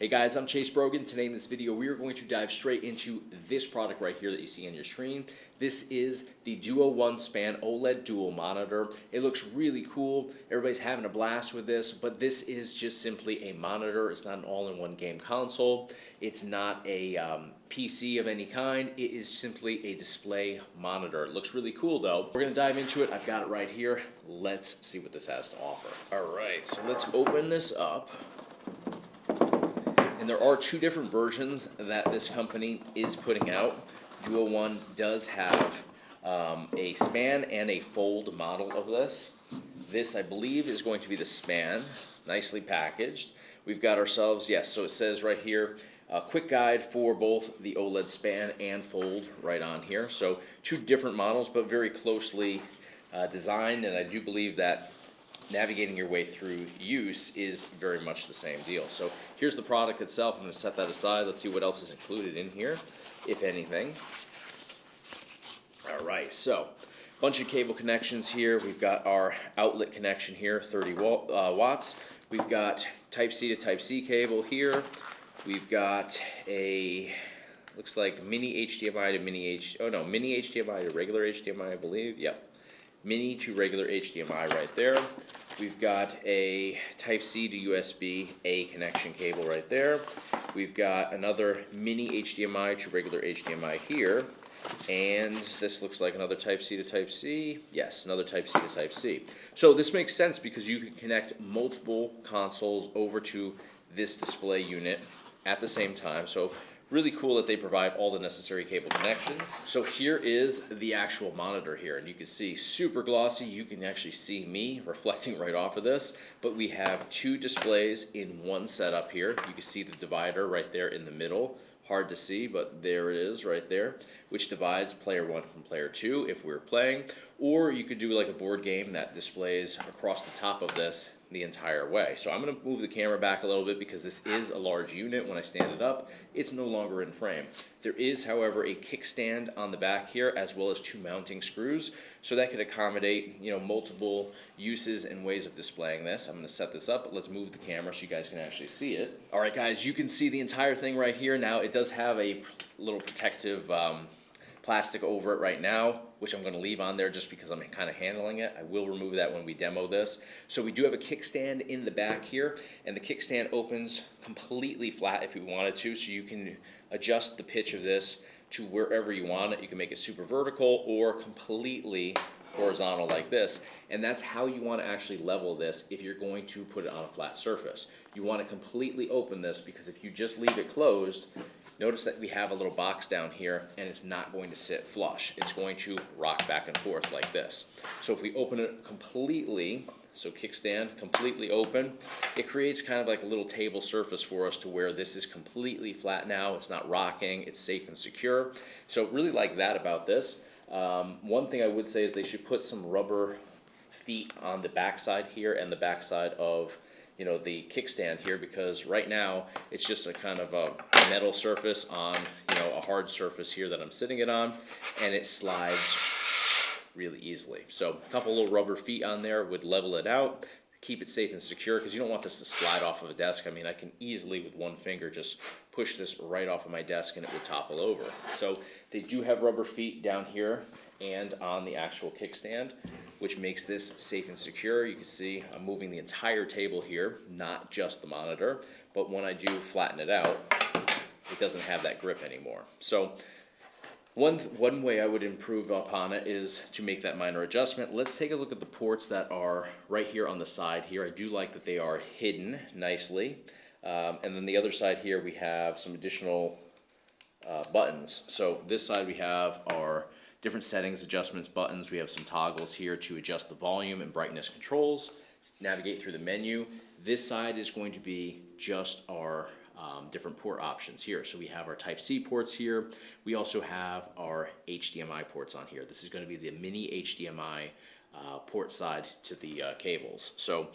Hey guys, I'm Chase Brogan. Today in this video, we are going to dive straight into this product right here that you see on your screen. This is the DUOONE SPAN OLED dual monitor. It looks really cool. Everybody's having a blast with this, but this is just simply a monitor. It's not an all-in-one game console. It's not a PC of any kind. It is simply a display monitor. It looks really cool though. We're gonna dive into it. I've got it right here. Let's see what this has to offer. All right, so let's open this up. And there are two different versions that this company is putting out. DUOONE does have a span and a fold model of this. This, I believe, is going to be the span, nicely packaged. We've got ourselves, yes, so it says right here, a quick guide for both the OLED span and fold right on here. So two different models, but very closely designed, and I do believe that navigating your way through use is very much the same deal. So here's the product itself. I'm going to set that aside. Let's see what else is included in here, if anything. All right, so bunch of cable connections here. We've got our outlet connection here, 30 watts. We've got Type-C to Type-C cable here. We've got a, looks like mini HDMI to mini HDMI to regular HDMI, I believe. Yep. Mini to regular HDMI right there. We've got a Type-C to USB-A connection cable right there. We've got another mini HDMI to regular HDMI here. And this looks like another Type-C to Type-C. Yes, another Type-C to Type-C. So this makes sense because you can connect multiple consoles over to this display unit at the same time. So really cool that they provide all the necessary cable connections. So here is the actual monitor here, and you can see super glossy. You can actually see me reflecting right off of this, but we have two displays in one setup here. You can see the divider right there in the middle. Hard to see, but there it is right there, which divides player 1 from player 2 if we're playing, or you could do like a board game that displays across the top of this the entire way. So I'm going to move the camera back a little bit because this is a large unit. When I stand it up, it's no longer in frame. There is, however, a kickstand on the back here as well as two mounting screws, so that could accommodate, multiple uses and ways of displaying this. I'm going to set this up, but let's move the camera so you guys can actually see it. All right, guys, you can see the entire thing right here. Now, it does have a little protective plastic over it right now, which I'm going to leave on there just because I'm kind of handling it. I will remove that when we demo this. So we do have a kickstand in the back here, and the kickstand opens completely flat if you wanted to, so you can adjust the pitch of this to wherever you want it. You can make it super vertical or completely horizontal like this, and that's how you want to actually level this if you're going to put it on a flat surface. You want to completely open this because if you just leave it closed, notice that we have a little box down here and it's not going to sit flush. It's going to rock back and forth like this. So if we open it completely, so kickstand completely open, it creates kind of like a little table surface for us to where this is completely flat now. It's not rocking, it's safe and secure. So really like that about this. One thing I would say is they should put some rubber feet on the backside here and the backside of the kickstand here, because right now it's just a kind of a metal surface on a hard surface here that I'm sitting it on, and it slides really easily. So a couple little rubber feet on there would level it out, keep it safe and secure, because you don't want this to slide off of a desk. I mean, I can easily with one finger just push this right off of my desk and it would topple over. So they do have rubber feet down here and on the actual kickstand, which makes this safe and secure. You can see I'm moving the entire table here, not just the monitor, but when I do flatten it out, it doesn't have that grip anymore. So one way I would improve upon it is to make that minor adjustment. Let's take a look at the ports that are right here on the side here. I do like that they are hidden nicely. And then the other side here, we have some additional buttons. So this side we have our different settings, adjustments, buttons. We have some toggles here to adjust the volume and brightness controls, navigate through the menu. This side is going to be just our different port options here. So we have our Type-C ports here. We also have our HDMI ports on here. This is going to be the mini HDMI port side to the cables. So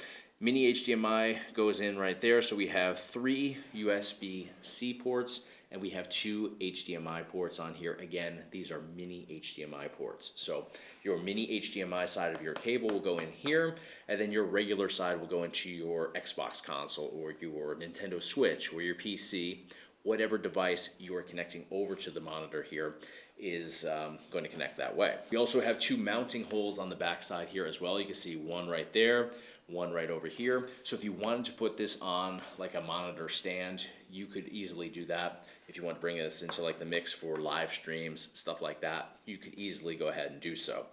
Mini HDMI goes in right there, so we have 3 USB-C ports, and we have 2 HDMI ports on here. Again, these are mini HDMI ports. So your mini HDMI side of your cable will go in here, and then your regular side will go into your Xbox console or your Nintendo Switch or your PC. Whatever device you are connecting over to the monitor here is going to connect that way. We also have 2 mounting holes on the back side here as well. You can see one right there, one right over here. So if you wanted to put this on like a monitor stand, you could easily do that. If you want to bring this into like the mix for live streams, stuff like that, you could easily go ahead and do so.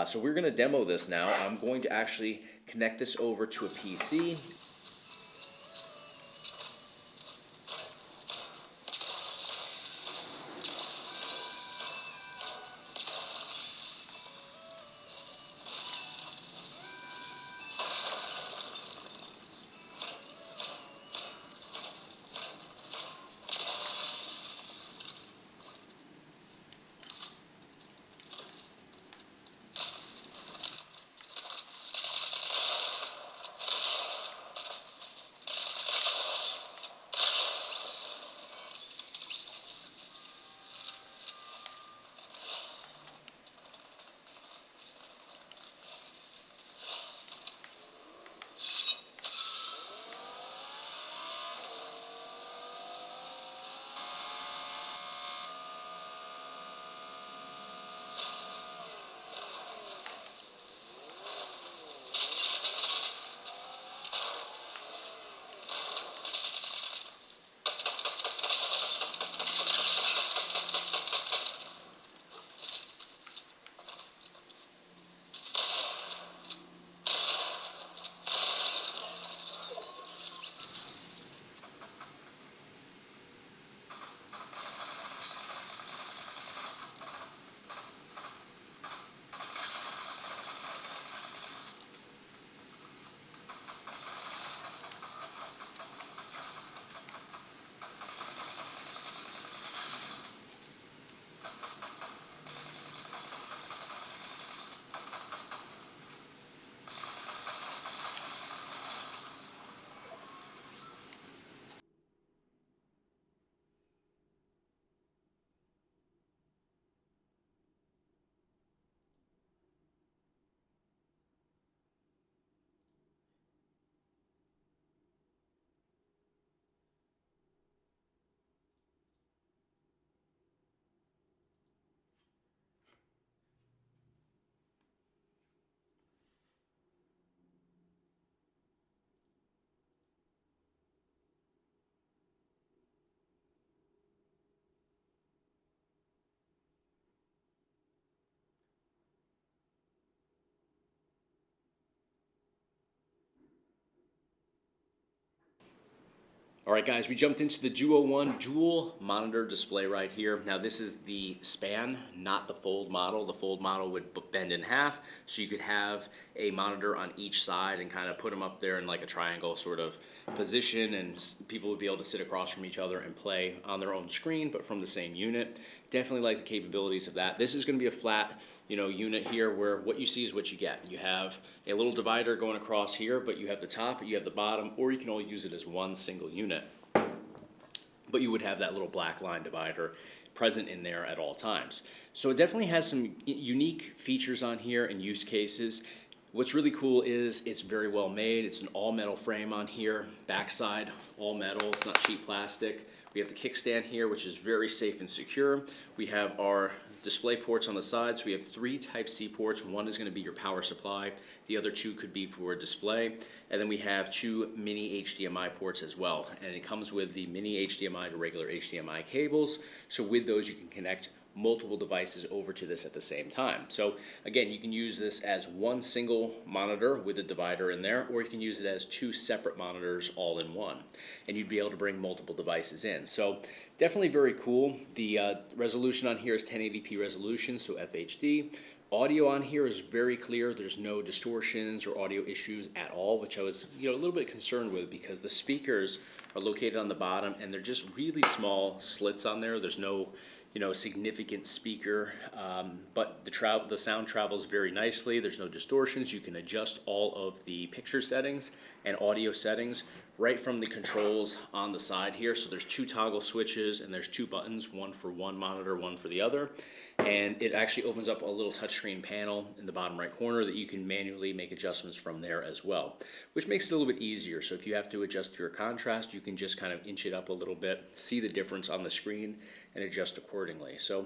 So we're going to demo this now. I'm going to actually connect this over to a PC. All right, guys, we jumped into the DUOONE dual monitor display right here. Now, this is the span, not the fold model. The fold model would bend in half, so you could have a monitor on each side and kind of put them up there in like a triangle sort of position, and people would be able to sit across from each other and play on their own screen, but from the same unit. Definitely like the capabilities of that. This is going to be a flat unit here where what you see is what you get. You have a little divider going across here, but you have the top, you have the bottom, or you can only use it as one single unit. But you would have that little black line divider present in there at all times. So it definitely has some unique features on here and use cases. What's really cool is it's very well made. It's an all metal frame on here, backside all metal, it's not cheap plastic. We have the kickstand here, which is very safe and secure. We have our display ports on the side, so we have 3 Type-C ports. One is going to be your power supply, the other 2 could be for display, and then we have 2 mini HDMI ports as well, and it comes with the mini HDMI to regular HDMI cables, so with those you can connect multiple devices over to this at the same time. So again, you can use this as one single monitor with a divider in there, or you can use it as 2 separate monitors all in one, and you'd be able to bring multiple devices in. So definitely very cool. The resolution on here is 1080p resolution, so FHD. Audio on here is very clear. There's no distortions or audio issues at all, which I was a little bit concerned with because the speakers are located on the bottom and they're just really small slits on there. There's no significant speaker, but the sound travels very nicely. There's no distortions. You can adjust all of the picture settings and audio settings right from the controls on the side here. So there's 2 toggle switches and there's 2 buttons, one for one monitor, one for the other. And it actually opens up a little touchscreen panel in the bottom right corner that you can manually make adjustments from there as well, which makes it a little bit easier. So if you have to adjust your contrast, you can just kind of inch it up a little bit, see the difference on the screen, and adjust accordingly. So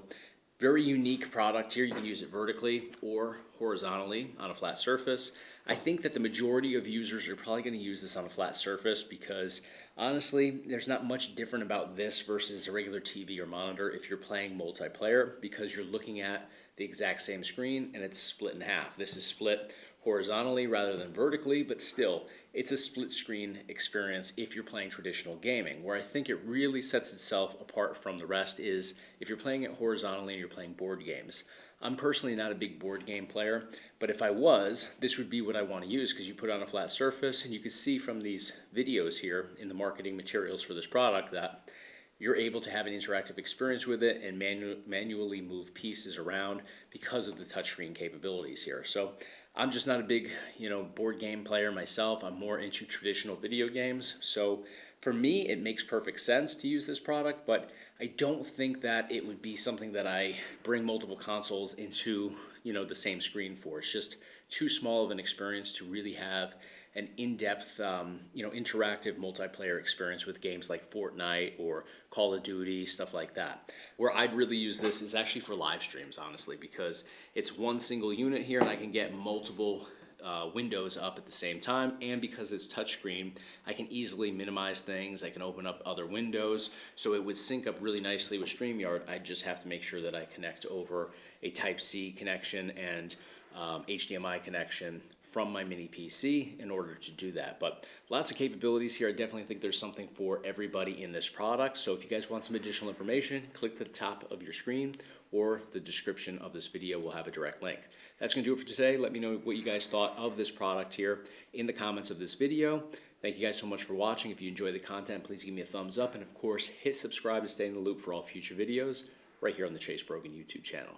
very unique product here. You can use it vertically or horizontally on a flat surface. I think that the majority of users are probably going to use this on a flat surface because honestly, there's not much different about this versus a regular TV or monitor if you're playing multiplayer, because you're looking at the exact same screen and it's split in half. This is split horizontally rather than vertically, but still, it's a split screen experience if you're playing traditional gaming. Where I think it really sets itself apart from the rest is if you're playing it horizontally and you're playing board games. I'm personally not a big board game player, but if I was, this would be what I want to use, because you put it on a flat surface and you can see from these videos here in the marketing materials for this product that you're able to have an interactive experience with it and manually move pieces around because of the touchscreen capabilities here. So I'm just not a big, board game player myself. I'm more into traditional video games. So for me, it makes perfect sense to use this product, but I don't think that it would be something that I bring multiple consoles into, the same screen for. It's just too small of an experience to really have an in-depth, interactive multiplayer experience with games like Fortnite or Call of Duty, stuff like that. Where I'd really use this is actually for live streams, honestly, because it's one single unit here and I can get multiple windows up at the same time, and because it's touchscreen, I can easily minimize things. I can open up other windows, so it would sync up really nicely with StreamYard. I just have to make sure that I connect over a Type-C connection and HDMI connection from my mini PC in order to do that. But lots of capabilities here. I definitely think there's something for everybody in this product. So if you guys want some additional information, click the top of your screen, or the description of this video will have a direct link. That's going to do it for today. Let me know what you guys thought of this product here in the comments of this video. Thank you guys so much for watching. If you enjoy the content, please give me a thumbs up, and of course, hit subscribe to stay in the loop for all future videos right here on the Chase Brogan YouTube channel.